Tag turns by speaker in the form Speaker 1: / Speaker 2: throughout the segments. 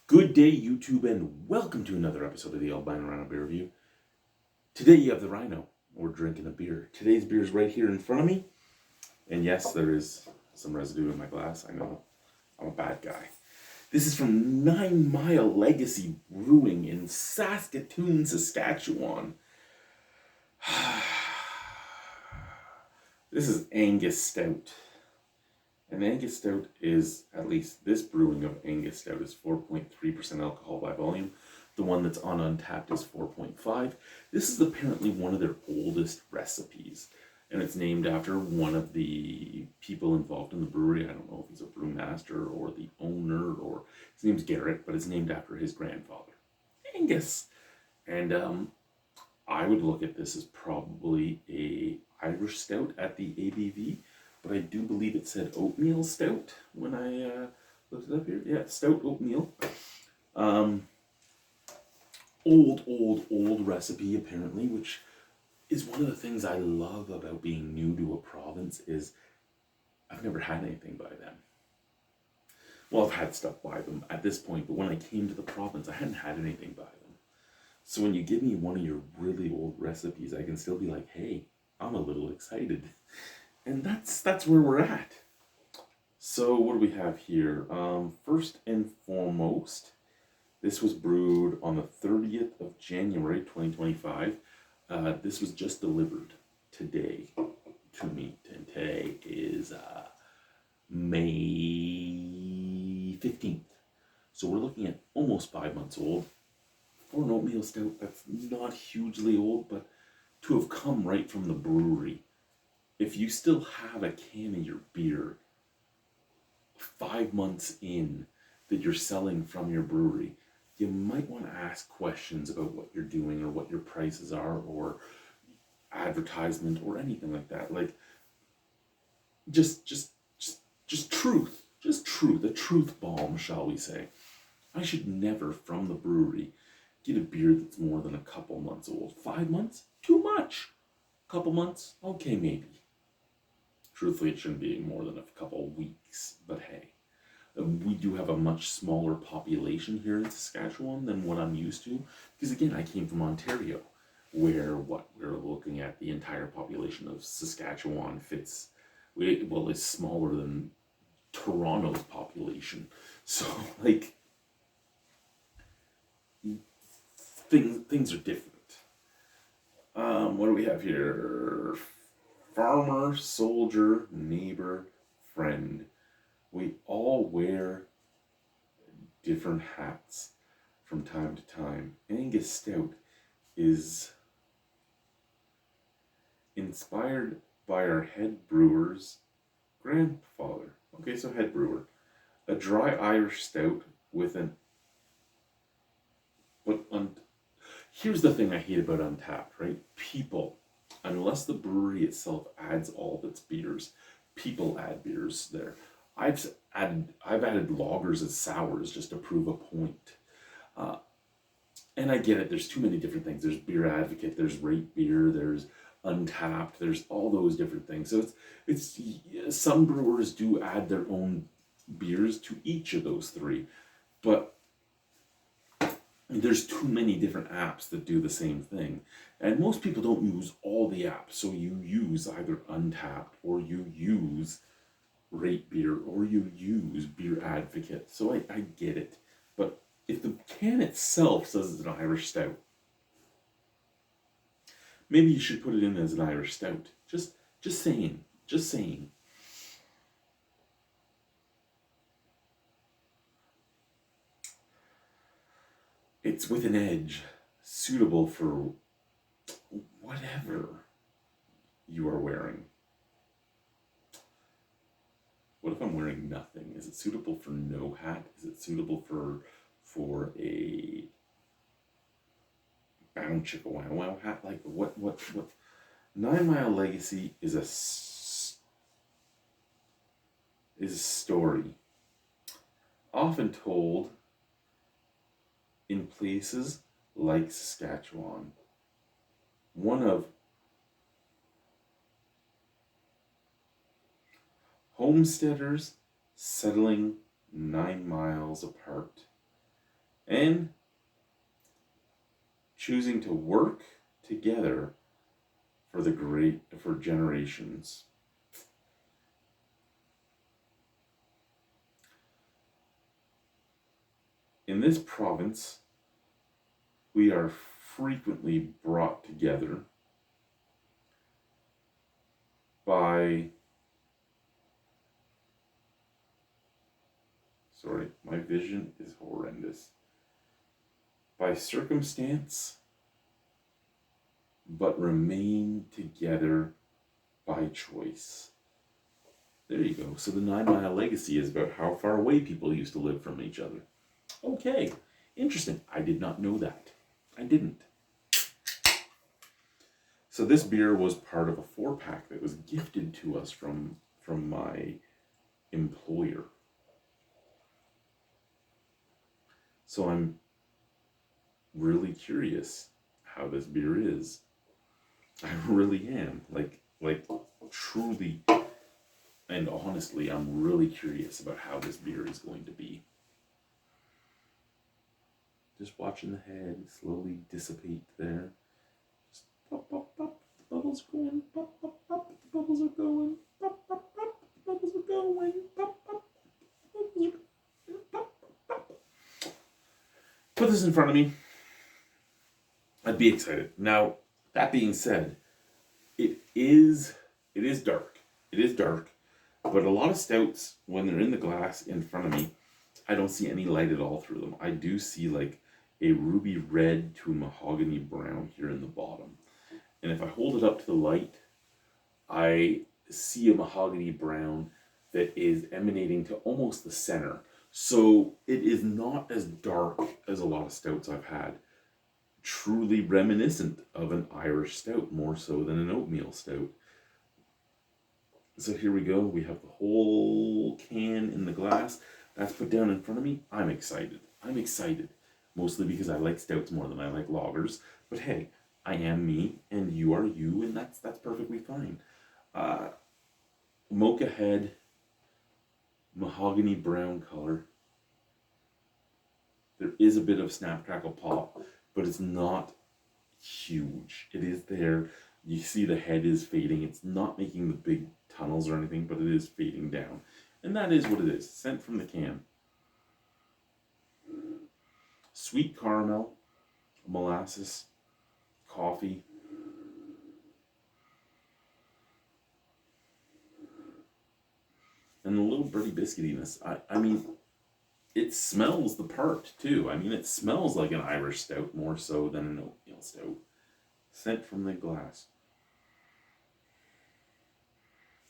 Speaker 1: Good day, YouTube, and welcome to another episode of the Albino Rhino Beer Review. Today you have the Rhino. We're drinking a beer. Today's beer is right here in front of me. And yes, there is some residue in my glass. I know. I'm a bad guy. This is from 9 Mile Legacy Brewing in Saskatoon, Saskatchewan. This is Angus Stout. And Angus Stout is, at least this brewing of Angus Stout is 4.3% alcohol by volume. The one that's on Untapped is 4.5. This is apparently one of their oldest recipes. And it's named after one of the people involved in the brewery. I don't know if he's a brewmaster or the owner, or his name's Garrett, but it's named after his grandfather, Angus. And I would look at this as probably a Irish Stout at the ABV. But I do believe it said oatmeal stout when I looked it up here. Yeah, stout oatmeal. Old recipe apparently, which is one of the things I love about being new to a province is I've never had anything by them. Well, I've had stuff by them at this point, but when I came to the province, I hadn't had anything by them. So when you give me one of your really old recipes, I can still be like, hey, I'm a little excited. And that's where we're at. So what do we have here? First and foremost, this was brewed on the 30th of January, 2025. This was just delivered today to me. And today is May 15th. So we're looking at almost 5 months old. For an oatmeal stout, that's not hugely old, but to have come right from the brewery, if you still have a can of your beer 5 months in that you're selling from your brewery, you might want to ask questions about what you're doing or what your prices are or advertisement or anything like that. Like, just truth. Just truth. A truth bomb, shall we say. I should never, from the brewery, get a beer that's more than a couple months old. 5 months? Too much. Couple months? Okay, maybe. Truthfully, it shouldn't be more than a couple weeks, but hey. We do have a much smaller population here in Saskatchewan than what I'm used to. Because again, I came from Ontario, where we're looking at the entire population of Saskatchewan is smaller than Toronto's population. So, like, things are different. What do we have here? Farmer, soldier, neighbor, friend. We all wear different hats from time to time. Angus Stout is inspired by our head brewer's grandfather. Okay, so head brewer. A dry Irish stout with an... Here's the thing I hate about Untapped, right? People. Unless the brewery itself adds all of its beers, people add beers there. I've added lagers as sours just to prove a point. And I get it, there's too many different things. There's Beer Advocate, there's Rate Beer, there's Untapped, there's all those different things. So it's some brewers do add their own beers to each of those three, but there's too many different apps that do the same thing. And most people don't use all the apps. So you use either Untapped or you use Rate Beer or you use Beer Advocate. So I get it. But if the can itself says it's an Irish Stout, maybe you should put it in as an Irish Stout. Just saying. Just saying. It's with an edge, suitable for whatever you are wearing. What if I'm wearing nothing? Is it suitable for no hat? Is it suitable for a bound chicka wow wow hat? Like what? 9 Mile Legacy is a story, often told in places like Saskatchewan. One of homesteaders settling 9 miles apart and choosing to work together for generations. In this province, we are frequently brought together by, sorry, my vision is horrendous, by circumstance, but remain together by choice. There you go. So the 9 Mile Legacy is about how far away people used to live from each other. Okay, interesting. I did not know that. I didn't. So this beer was part of a 4-pack that was gifted to us from my employer. So I'm really curious how this beer is. I really am. Like truly and honestly, I'm really curious about how this beer is going to be. Just watching the head slowly dissipate there. Just pop, pop, pop. The bubbles are going. Pop, pop, pop. The bubbles are going. Pop, pop, pop. The bubbles are going. Pop, pop. The bubbles are going. Pop, pop, pop. Put this in front of me. I'd be excited. Now, that being said, it is dark. It is dark. But a lot of stouts, when they're in the glass in front of me, I don't see any light at all through them. I do see like a ruby red to a mahogany brown here in the bottom. And if I hold it up to the light, I see a mahogany brown that is emanating to almost the center. So it is not as dark as a lot of stouts I've had. Truly reminiscent of an Irish stout, more so than an oatmeal stout. So here we go. We have the whole can in the glass. That's put down in front of me. I'm excited. I'm excited. Mostly because I like stouts more than I like lagers. But hey, I am me and you are you, and that's perfectly fine. Mocha head, mahogany brown color. There is a bit of snap crackle pop, but it's not huge. It is there. You see the head is fading. It's not making the big tunnels or anything, but it is fading down. And that is what it is, sent from the can. Sweet caramel, molasses, coffee. And a little birdie biscuitiness. I mean, it smells the part too. I mean, it smells like an Irish stout more so than an oatmeal stout. Sent from the glass.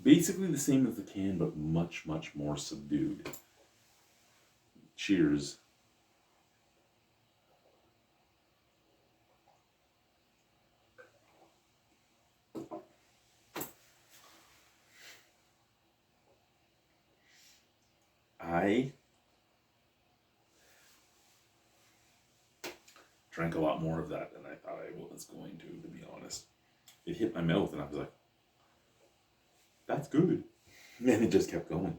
Speaker 1: Basically the same as the can, but much, much more subdued. Cheers. I drank a lot more of that than I thought I was going to be honest. It hit my mouth and I was like, that's good. And it just kept going.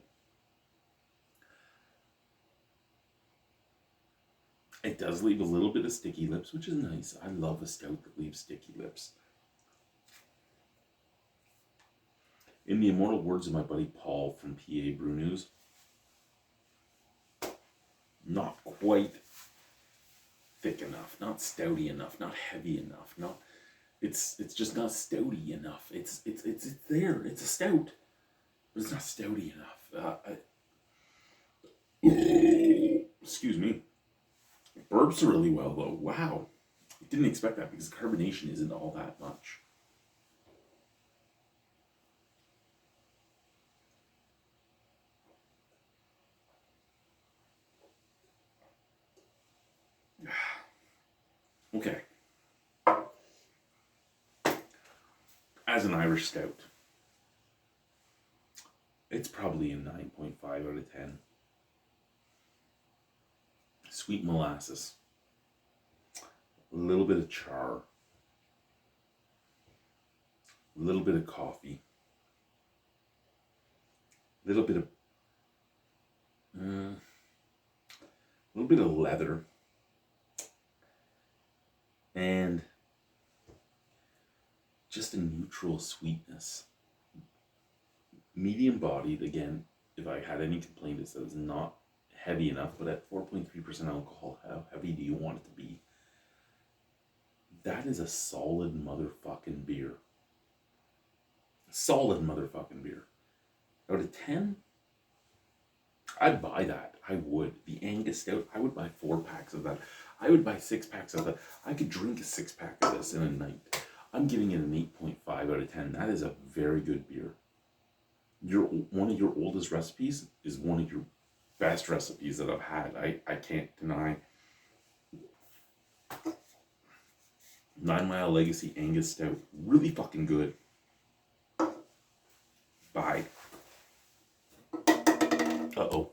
Speaker 1: It does leave a little bit of sticky lips, which is nice. I love a stout that leaves sticky lips. In the immortal words of my buddy Paul from PA Brew News, not quite thick enough, not stouty enough, not heavy enough, not it's just not stouty enough. It's there. It's a stout, but it's not stouty enough. Excuse me. It burps really well though. Wow, didn't expect that because carbonation isn't all that much. Okay. As an Irish stout, it's probably a 9.5 out of 10. Sweet molasses. A little bit of char. A little bit of coffee. A little bit of leather. and just a neutral sweetness. Medium bodied, again, if I had any complaint, it's that it's not heavy enough, but at 4.3% alcohol, how heavy do you want it to be? That is a solid motherfucking beer. Solid motherfucking beer. Out of 10, I'd buy that. I would. The Angus Stout, I would buy 4 packs of that. I would buy 6 packs of that. I could drink a 6-pack of this in a night. I'm giving it an 8.5 out of 10. That is a very good beer. One of your oldest recipes is one of your best recipes that I've had. I can't deny. 9 Mile Legacy Angus Stout. Really fucking good. Bye. Uh-oh.